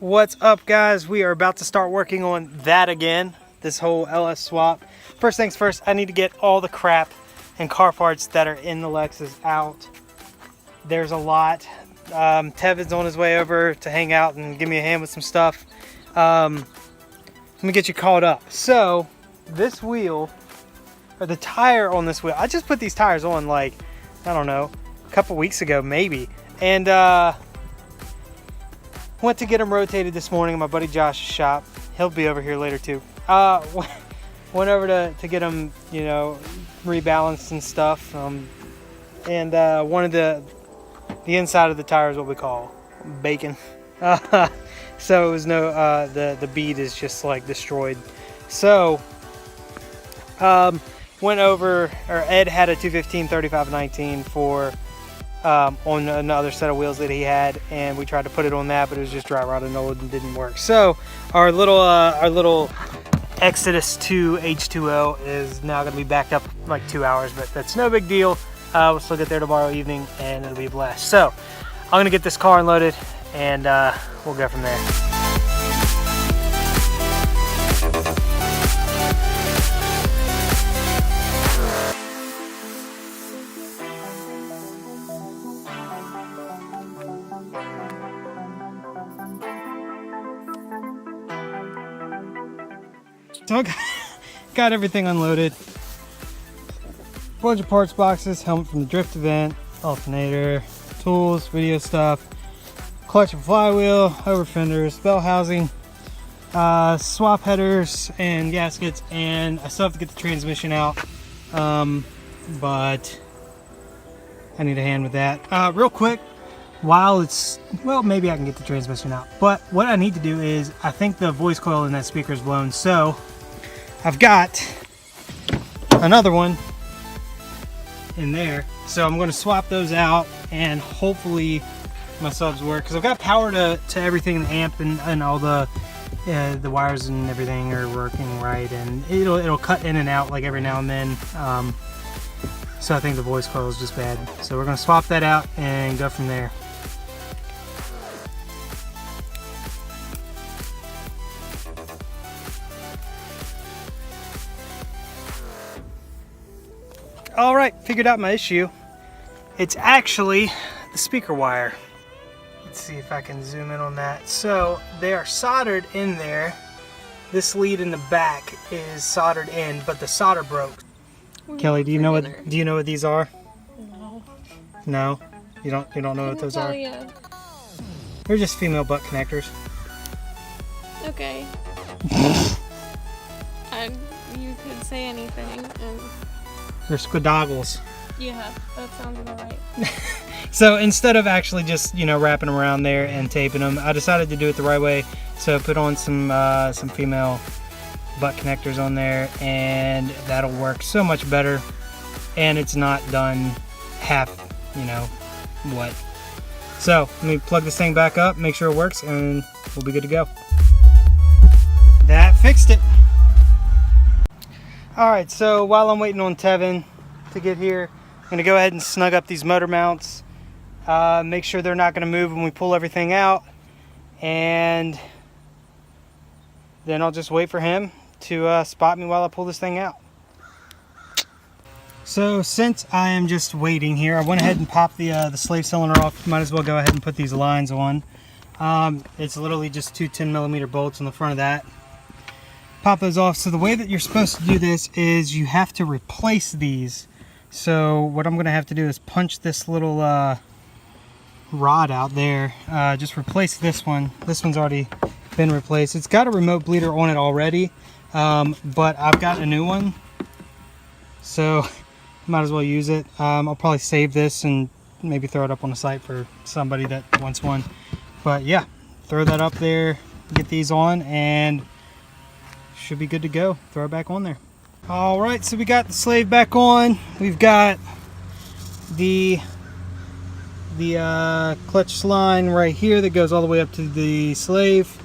What's up, guys? We are about to start working on that again, this whole LS swap. First things first, I need to get all the crap and car parts that are in the Lexus out. There's a lot. Tevin's on his way over to hang out and give me a hand with some stuff. Let me get you caught up. So this wheel, or the tire on this wheel, I just put these tires on like, I don't know, a couple weeks ago maybe, and went to get them rotated this morning in my buddy Josh's shop. He'll be over here later too. Went over to get them, you know, rebalanced and stuff. And one of the inside of the tire is what we call bacon. So it was no, the bead is just like destroyed. So went over, or Ed had a 215 3519 for on another set of wheels that he had, and we tried to put it on that, but it was just dry rotted old and didn't work. So our little Exodus 2 H2O is now going to be backed up like 2 hours, but that's no big deal. We'll still get there tomorrow evening and it'll be a blast. So I'm going to get this car unloaded and we'll go from there. So I got everything unloaded. Bunch of parts boxes, helmet from the drift event, alternator, tools, video stuff, clutch and flywheel, over fenders, bell housing, swap headers and gaskets, and I still have to get the transmission out, but I need a hand with that. Real quick, while it's, well, maybe I can get the transmission out, but what I need to do is, I think the voice coil in that speaker is blown, so I've got another one in there, so I'm going to swap those out and hopefully my subs work, because I've got power to everything, the amp and all the wires and everything are working right, and it'll cut in and out like every now and then, so I think the voice coil is just bad, so we're going to swap that out and go from there. All right, figured out my issue. It's actually the speaker wire. Let's see if I can zoom in on that. So they are soldered in there. This lead in the back is soldered in, but the solder broke. Kelly, do you know what these are? No. No? You don't know what those are? You. They're just female butt connectors. Okay. You could say anything, and They're squidoggles. yeah, that sounds about right. So instead of actually just, you know, wrapping them around there and taping them, I decided to do it the right way. So put on some female butt connectors on there, and that'll work so much better. And it's not done half, you know, what. So let me plug this thing back up, make sure it works, and we'll be good to go. That fixed it. All right, so while I'm waiting on Tevin to get here, I'm gonna go ahead and snug up these motor mounts, make sure they're not gonna move when we pull everything out, and then I'll just wait for him to spot me while I pull this thing out. So since I am just waiting here, I went ahead and popped the slave cylinder off. Might as well go ahead and put these lines on. It's literally just two 10mm bolts on the front of that. Pop those off. So the way that you're supposed to do this is you have to replace these. So what I'm going to have to do is punch this little rod out there. Just replace this one. This one's already been replaced. It's got a remote bleeder on it already, but I've got a new one, so might as well use it. I'll probably save this and maybe throw it up on the site for somebody that wants one. But yeah, throw that up there, get these on, and should be good to go. Throw it back on there. All right, so we got the slave back on. We've got the clutch line right here that goes all the way up to the slave,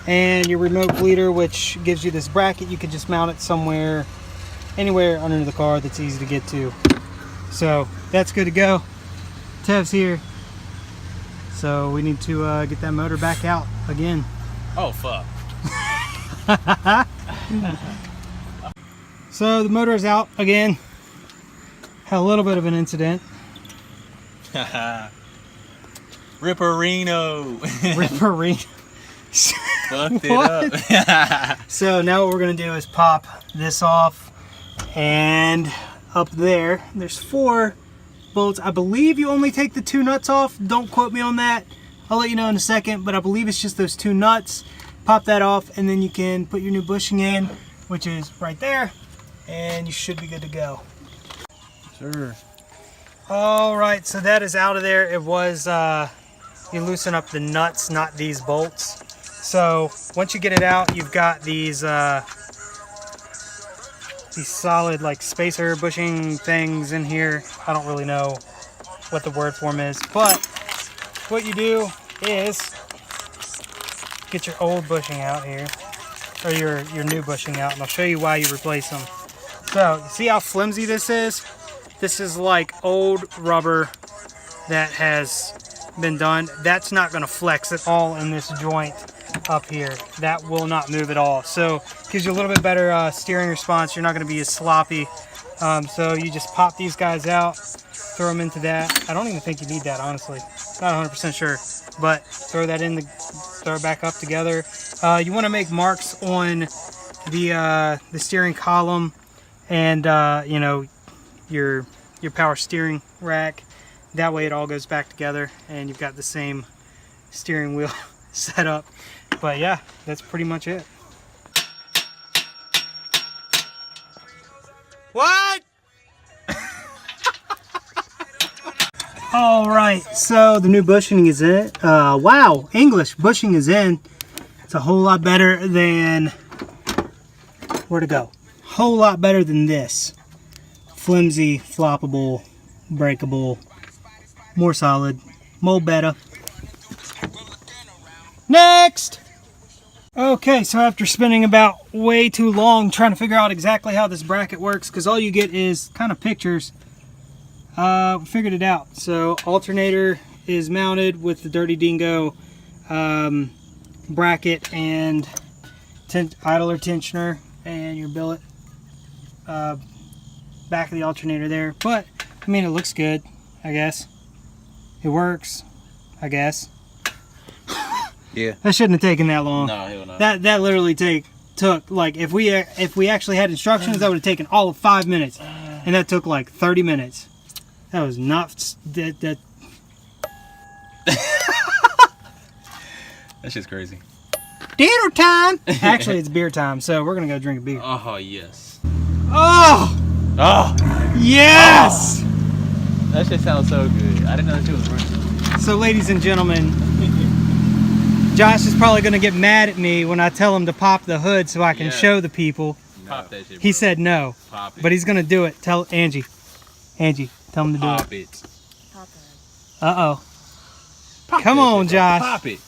and your remote bleeder, which gives you this bracket. You can just mount it somewhere, anywhere under the car that's easy to get to. So that's good to go. Tev's here. So we need to get that motor back out again. Oh, fuck. So the motor is out again. Had a little bit of an incident. Ripperino. Ripperino. Fucked it up. So now what we're gonna do is pop this off, and up there's 4 bolts. I believe you only take the 2 nuts off. Don't quote me on that. I'll let you know in a second, but I believe it's just those 2 nuts. Pop that off, and then you can put your new bushing in, which is right there, and you should be good to go. Sure. All right, so that is out of there. It was, you loosen up the nuts, not these bolts. So once you get it out, you've got these solid like spacer bushing things in here. I don't really know what the word for them is, but what you do is get your old bushing out here, or your new bushing out, and I'll show you why you replace them. So see how flimsy this is? This is like old rubber that has been done. That's not going to flex at all in this joint up here. That will not move at all. So gives you a little bit better steering response. You're not going to be as sloppy. So you just pop these guys out, throw them into that. I don't even think you need that, honestly. Not 100% sure, but throw that in, throw it back up together. You want to make marks on the steering column and you know, your power steering rack. That way it all goes back together and you've got the same steering wheel set up. But yeah, that's pretty much it. What? All right, so the new bushing is in. Wow, English bushing is in. It's a whole lot better than, where'd it go? Whole lot better than this. Flimsy, floppable, breakable, more solid, more better. Next! Okay, so after spending about way too long trying to figure out exactly how this bracket works, because all you get is kind of pictures, we figured it out. So alternator is mounted with the Dirty Dingo bracket and idler tensioner and your billet back of the alternator there. But I mean, it looks good, I guess. It works, I guess. Yeah. That shouldn't have taken that long. No, hell no. That literally took like, if we actually had instructions, that would have taken all of 5 minutes, and that took like 30 minutes. That was not that. That shit's crazy. Dinner time. Actually, it's beer time, so we're gonna go drink a beer. Oh yes. Oh. Oh. Yes. Oh. That shit sounds so good. I didn't know that shit was running. So, ladies and gentlemen, Josh is probably gonna get mad at me when I tell him to pop the hood so I can show the people. No. Pop that shit, bro. He said no. Pop it. But he's gonna do it. Tell Angie. Angie, tell him to do Pop it. it. Uh-oh. Pop Come that on, shit, bro. Josh. Pop it.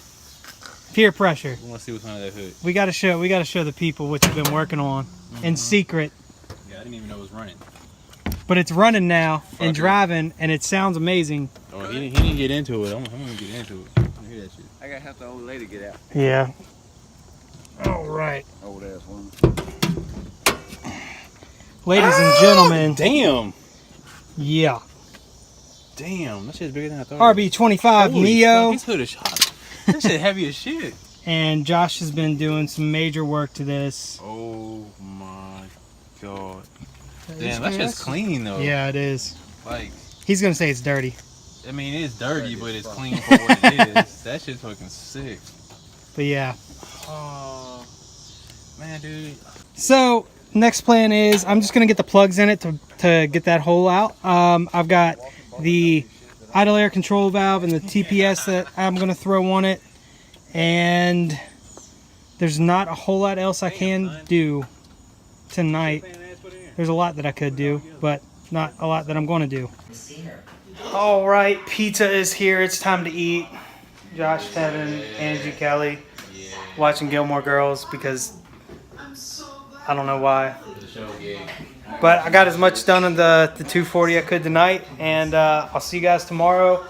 Peer pressure. We want to see what's under that hood. We gotta show the people what you've been working on in secret. Yeah, I didn't even know it was running. But it's running now and it. driving, and it sounds amazing. Oh, he didn't get into it. I'm gonna get into it. I hear that shit. I gotta have the old lady get out. Yeah. All right. Old ass woman. Ladies and gentlemen. Damn. Yeah. Damn, that shit's bigger than I thought. RB25 Holy Neo. fuck, his hood is hot. That shit heavy as shit. And Josh has been doing some major work to this. Oh my god. Is Damn, that shit's clean though. Yeah, it is. Like, He's gonna say it's dirty. I mean, it's dirty, but it's clean for what it is. That shit's fucking sick. But yeah. Oh, man, dude. So next plan is I'm just gonna get the plugs in it to get that hole out. I've got the idle air control valve and the TPS that I'm gonna throw on it, and there's not a whole lot else I can do tonight. There's a lot that I could do, but not a lot that I'm going to do. All right, pizza is here. It's time to eat. Josh, Tevin, Angie, Kelly, watching Gilmore Girls because I don't know why. But I got as much done on the 240 I could tonight, and I'll see you guys tomorrow.